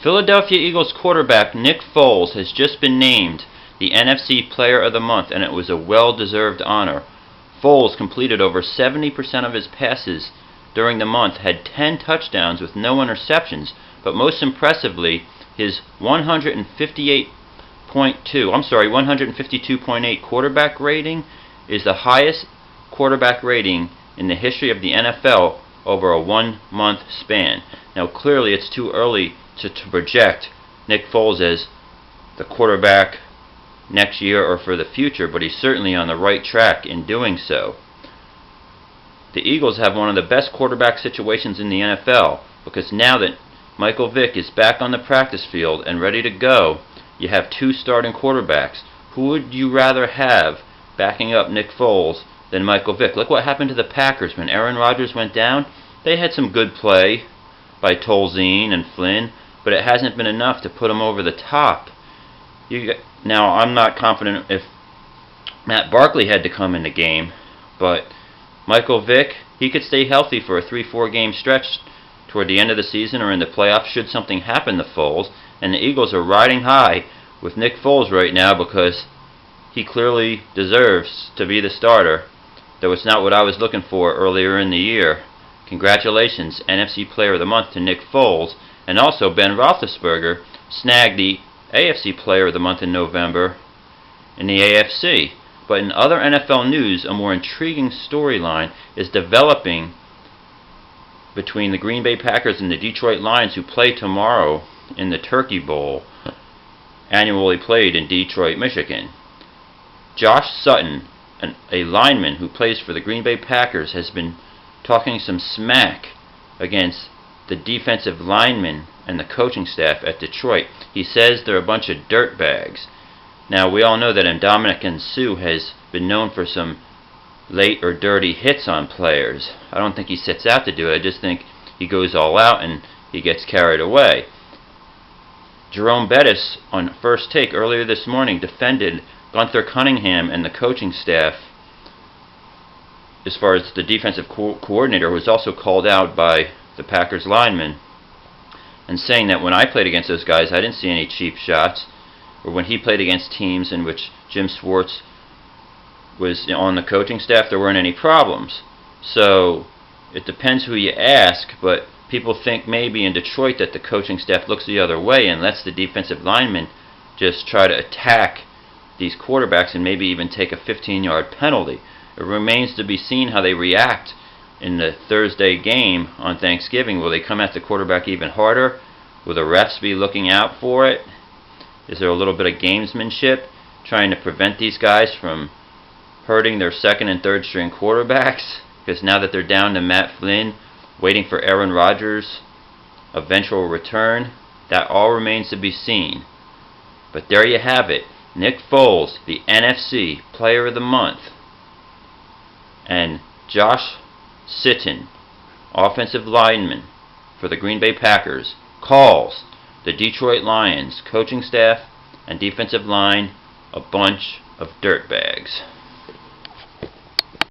Philadelphia Eagles quarterback Nick Foles has just been named the NFC Player of the Month, and it was a well-deserved honor. Foles completed over 70% of his passes during the month, had 10 touchdowns with no interceptions, but most impressively, his 152.8 quarterback rating is the highest quarterback rating in the history of the NFL over a 1-month span. Now clearly it's too early to project Nick Foles as the quarterback next year or for the future, but he's certainly on the right track in doing so. The Eagles have one of the best quarterback situations in the NFL, because now that Michael Vick is back on the practice field and ready to go, you have two starting quarterbacks. Who would you rather have backing up Nick Foles than Michael Vick? Look what happened to the Packers when Aaron Rodgers went down. They had some good play by Tolzien and Flynn, but it hasn't been enough to put them over the top. Now, I'm not confident if Matt Barkley had to come in the game, but Michael Vick, he could stay healthy for a 3-4 game stretch toward the end of the season or in the playoffs should something happen to Foles, and the Eagles are riding high with Nick Foles right now because he clearly deserves to be the starter, though it's not what I was looking for earlier in the year. Congratulations, NFC Player of the Month to Nick Foles, and also Ben Roethlisberger snagged the AFC Player of the Month in November in the AFC. But in other NFL news, a more intriguing storyline is developing between the Green Bay Packers and the Detroit Lions, who play tomorrow in the Turkey Bowl, annually played in Detroit, Michigan. Josh Sitton, a lineman who plays for the Green Bay Packers, has been talking some smack against the defensive linemen and the coaching staff at Detroit. He says they're a bunch of dirtbags. Now, we all know that Ndamukong Suh has been known for some late or dirty hits on players. I don't think he sets out to do it. I just think he goes all out and he gets carried away. Jerome Bettis, on First Take earlier this morning, defended Gunther Cunningham and the coaching staff as far as the defensive coordinator, who was also called out by the Packers lineman, and saying that when I played against those guys, I didn't see any cheap shots, or when he played against teams in which Jim Schwartz was on the coaching staff, there weren't any problems. So it depends who you ask, but people think maybe in Detroit that the coaching staff looks the other way and lets the defensive linemen just try to attack these quarterbacks and maybe even take a 15-yard penalty. It remains to be seen how they react in the Thursday game on Thanksgiving. Will they come at the quarterback even harder? Will the refs be looking out for it? Is there a little bit of gamesmanship trying to prevent these guys from hurting their second and third string quarterbacks? Because now that they're down to Matt Flynn, waiting for Aaron Rodgers' eventual return, that all remains to be seen. But there you have it. Nick Foles, the NFC Player of the Month, and Josh Sitton, offensive lineman for the Green Bay Packers, calls the Detroit Lions coaching staff and defensive line a bunch of dirtbags.